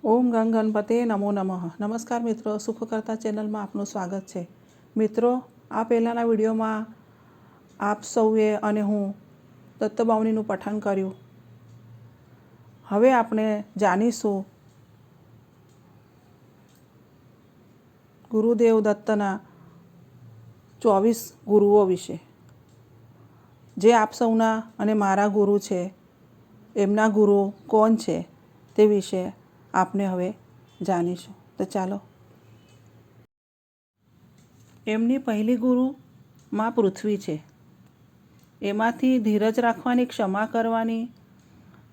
ઓમ ગંગ ગણપતે નમો નમઃ. નમસ્કાર મિત્રો, સુખકર્તા ચેનલમાં આપનું સ્વાગત છે. મિત્રો, આ પહેલાંના વિડીયોમાં આપ સૌએ અને હું દત્તબાવનીનું પઠન કર્યું. હવે આપણે જાણીશું ગુરુદેવ દત્તના 24 ગુરુઓ વિશે. જે આપ સૌના અને મારા ગુરુ છે, એમના ગુરુ કોણ છે તે વિશે આપને હવે જાણીશું. તો ચાલો. એમની પહેલી ગુરુ માં પૃથ્વી છે. એમાંથી ધીરજ રાખવાની, ક્ષમા કરવાની,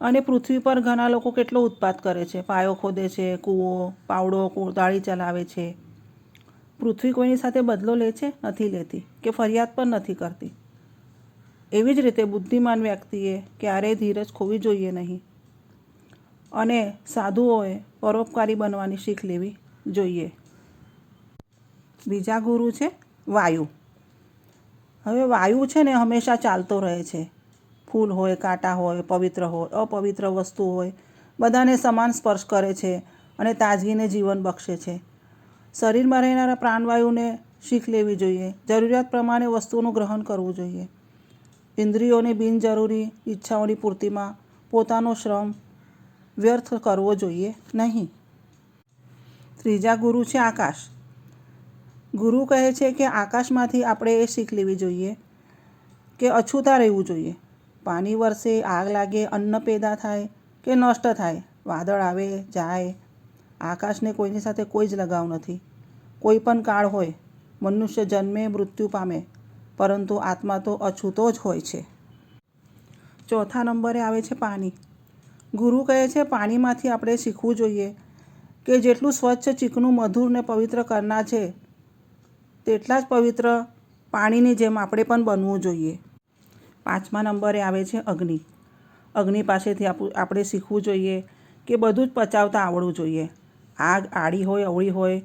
અને પૃથ્વી પર ઘણા લોકો કેટલો ઉત્પાત કરે છે. પાયો ખોદે છે, કૂવો, પાવડો, કોદાળી ચલાવે છે. પૃથ્વી કોઈની સાથે બદલો લે છે? નથી લેતી, કે ફરિયાદ પણ નથી કરતી. એવી જ રીતે બુદ્ધિમાન વ્યક્તિએ ક્યારેય ધીરજ ખોવી જોઈએ નહીં, અને સાધુઓએ પરોપકારી બનવાની શીખ લેવી જોઈએ. બીજા ગુરુ છે વાયુ. હવે વાયુ છે ને હંમેશા ચાલતો રહે છે. ફૂલ હોય, કાંટા હોય, પવિત્ર હોય, અપવિત્ર વસ્તુ હોય, બધાને સમાન સ્પર્શ કરે છે અને તાજગીને જીવન બક્ષે છે. શરીરમાં રહેનારા પ્રાણવાયુને શીખ લેવી જોઈએ. જરૂરિયાત પ્રમાણે વસ્તુઓનું ગ્રહણ કરવું જોઈએ. ઇન્દ્રિયોની બિનજરૂરી ઈચ્છાઓની પૂર્તિમાં પોતાનો શ્રમ વ્યર્થ કરવો જોઈએ નહીં. ત્રીજા ગુરુ છે આકાશ. ગુરુ કહે છે કે આકાશમાંથી આપણે એ શીખ લેવી જોઈએ કે અછૂતા રહેવું જોઈએ. પાણી વરસે, આગ લાગે, અન્ન પેદા થાય કે નષ્ટ થાય, વાદળ આવે જાય, આકાશને કોઈની સાથે કોઈ જ લગાવ નથી. કોઈ પણ કાળ હોય, મનુષ્ય જન્મે, મૃત્યુ પામે, પરંતુ આત્મા તો અછૂતો જ હોય છે. ચોથા નંબરે આવે છે પાણી. ગુરુ કહે છે પાણીમાંથી આપણે શીખવું જોઈએ કે જેટલું સ્વચ્છ, ચીકણું, મધુર ને પવિત્ર કરનાર છે, તેટલા જ પવિત્ર પાણીની જેમ આપણે પણ બનવું જોઈએ. પાંચમા નંબરે આવે છે અગ્નિ. અગ્નિ પાસેથી આપણે શીખવું જોઈએ કે બધું જ પચાવતા આવડવું જોઈએ. આગ આડી હોય, અવળી હોય,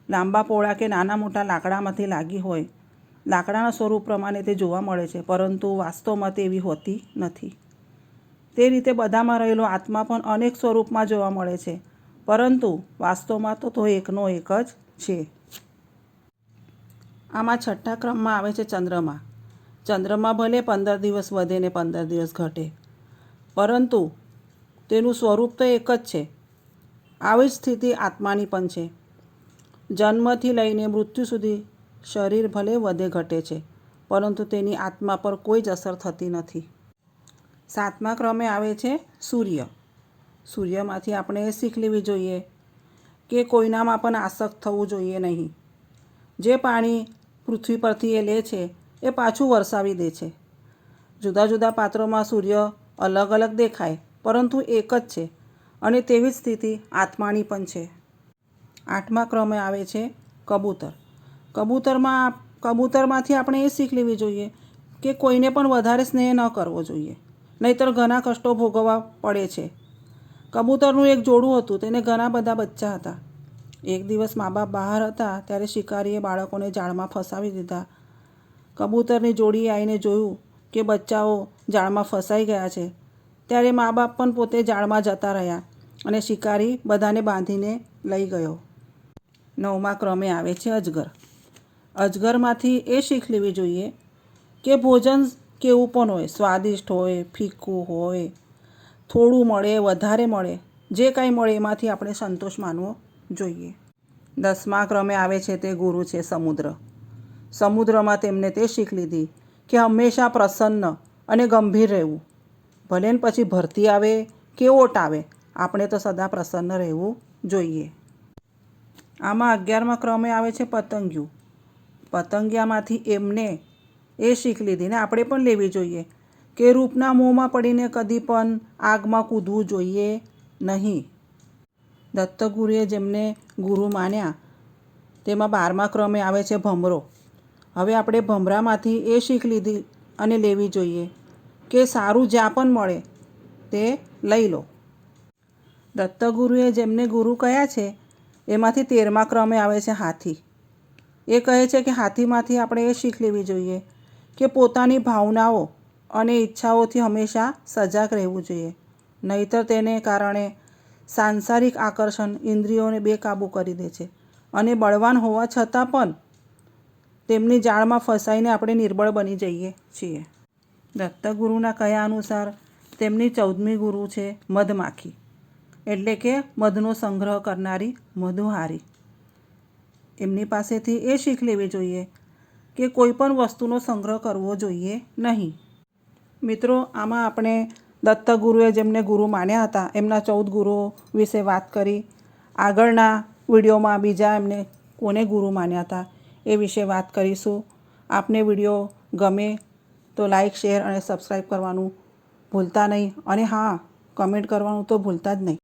લાંબા પહોળા કે નાના મોટા લાકડામાંથી લાગી હોય, લાકડાના સ્વરૂપ પ્રમાણે તે જોવા મળે છે, પરંતુ વાસ્તવમાં તે એવી હોતી નથી. તે રીતે બધામાં રહેલો આત્મા પણ અનેક સ્વરૂપમાં જોવા મળે છે, પરંતુ વાસ્તવમાં તો એકનો એક જ છે. આમાં છઠ્ઠા ક્રમમાં આવે છે ચંદ્રમા. ચંદ્રમા ભલે 15 દિવસ વધે ને 15 દિવસ ઘટે, પરંતુ તેનું સ્વરૂપ તો એક જ છે. આવી જ સ્થિતિ આત્માની પણ છે. જન્મથી લઈને મૃત્યુ સુધી શરીર ભલે વધે ઘટે છે, પરંતુ તેની આત્મા પર કોઈ જ અસર થતી નથી. સાતમા ક્રમે આવે છે સૂર્ય. સૂર્યમાંથી આપણે એ શીખ લેવી જોઈએ કે કોઈનામાં પણ આસક્ત થવું જોઈએ નહીં. જે પાણી પૃથ્વી પરથી એ લે છે, એ પાછું વરસાવી દે છે. જુદા જુદા પાત્રોમાં સૂર્ય અલગ અલગ દેખાય, પરંતુ એક જ છે, અને તેવી જ સ્થિતિ આત્માની પણ છે. આઠમા ક્રમે આવે છે કબૂતર. કબૂતરમાંથી આપણે એ શીખ લેવી જોઈએ કે કોઈને પણ વધારે સ્નેહ ન કરવો જોઈએ, નહીંતર ઘણા કષ્ટો ભોગવવા પડે છે. કબૂતરનું એક જોડું હતું, તેને ઘણા બધા બચ્ચા હતા. એક દિવસ મા બાપ બહાર હતા ત્યારે શિકારીએ બાળકોને જાળમાં ફસાવી દીધા. કબૂતરની જોડીએ આવીને જોયું કે બચ્ચાઓ જાળમાં ફસાઈ ગયા છે, ત્યારે મા બાપ પણ પોતે જાળમાં જતા રહ્યા અને શિકારી બધાને બાંધીને લઈ ગયો. નવમા ક્રમે આવે છે અજગર. અજગરમાંથી એ શીખ લેવી જોઈએ કે ભોજન કેવું પણ હોય, સ્વાદિષ્ટ હોય, ફીકું હોય, થોડું મળે, વધારે મળે, જે કાંઈ મળે એમાંથી આપણે સંતોષ માનવો જોઈએ. દસમા ક્રમે આવે છે તે ગુરુ છે સમુદ્ર. સમુદ્રમાં તેમને તે શીખ લીધી કે હંમેશા પ્રસન્ન અને ગંભીર રહેવું. ભલે ને પછી ભરતી આવે કે ઓટ આવે, આપણે તો સદા પ્રસન્ન રહેવું જોઈએ. આમાં 11મા ક્રમે આવે છે પતંગિયું. પતંગિયામાંથી એમને એ શીખ લીધી ને આપણે પણ લેવી જોઈએ કે રૂપના મોહમાં પડીને કદી પણ આગમાં કૂદવું જોઈએ નહીં. દત્તગુરુએ જેમને ગુરુ માન્યા તેમાં 12મા ક્રમે આવે છે ભમરો. હવે આપણે ભમરામાંથી એ શીખ લીધી અને લેવી જોઈએ કે સારું જ્યાં પણ મળે તે લઈ લો. દત્તગુરુએ જેમને ગુરુ કહ્યા છે એમાંથી 13મા ક્રમે આવે છે હાથી. એ કહે છે કે હાથીમાંથી આપણે એ શીખ લેવી જોઈએ કે પોતાની ભાવનાઓ અને ઈચ્છાઓથી હંમેશા સજાગ રહેવું જોઈએ, નહીંતર તેને કારણે સાંસારિક આકર્ષણ ઇન્દ્રિયોને બેકાબૂ કરી દે છે અને બળવાન હોવા છતાં પણ તેમની જાળમાં ફસાઈને આપણે નિર્બળ બની જઈએ છીએ. દત્તગુરુના કહ્યા અનુસાર તેમની 14મી ગુરુ છે મધમાખી, એટલે કે મધનો સંગ્રહ કરનારી મધુહારી. એમની પાસેથી એ શીખ લેવી જોઈએ કે કોઈ પણ વસ્તુનો સંગ્રહ કરવો જોઈએ નહીં. મિત્રો, આમાં આપણે દત્તગુરુએ જેમને ગુરુ માન્યા હતા એમના 14 ગુરુઓ વિશે વાત કરી. આગળના વિડીયોમાં બીજા એમને કોને ગુરુ માન્યા હતા એ વિશે વાત કરીશું. આપને વિડીયો ગમે તો લાઈક, શેર અને સબસ્ક્રાઈબ કરવાનું ભૂલતા નહીં. અને હા, કમેન્ટ કરવાનું તો ભૂલતા જ નહીં.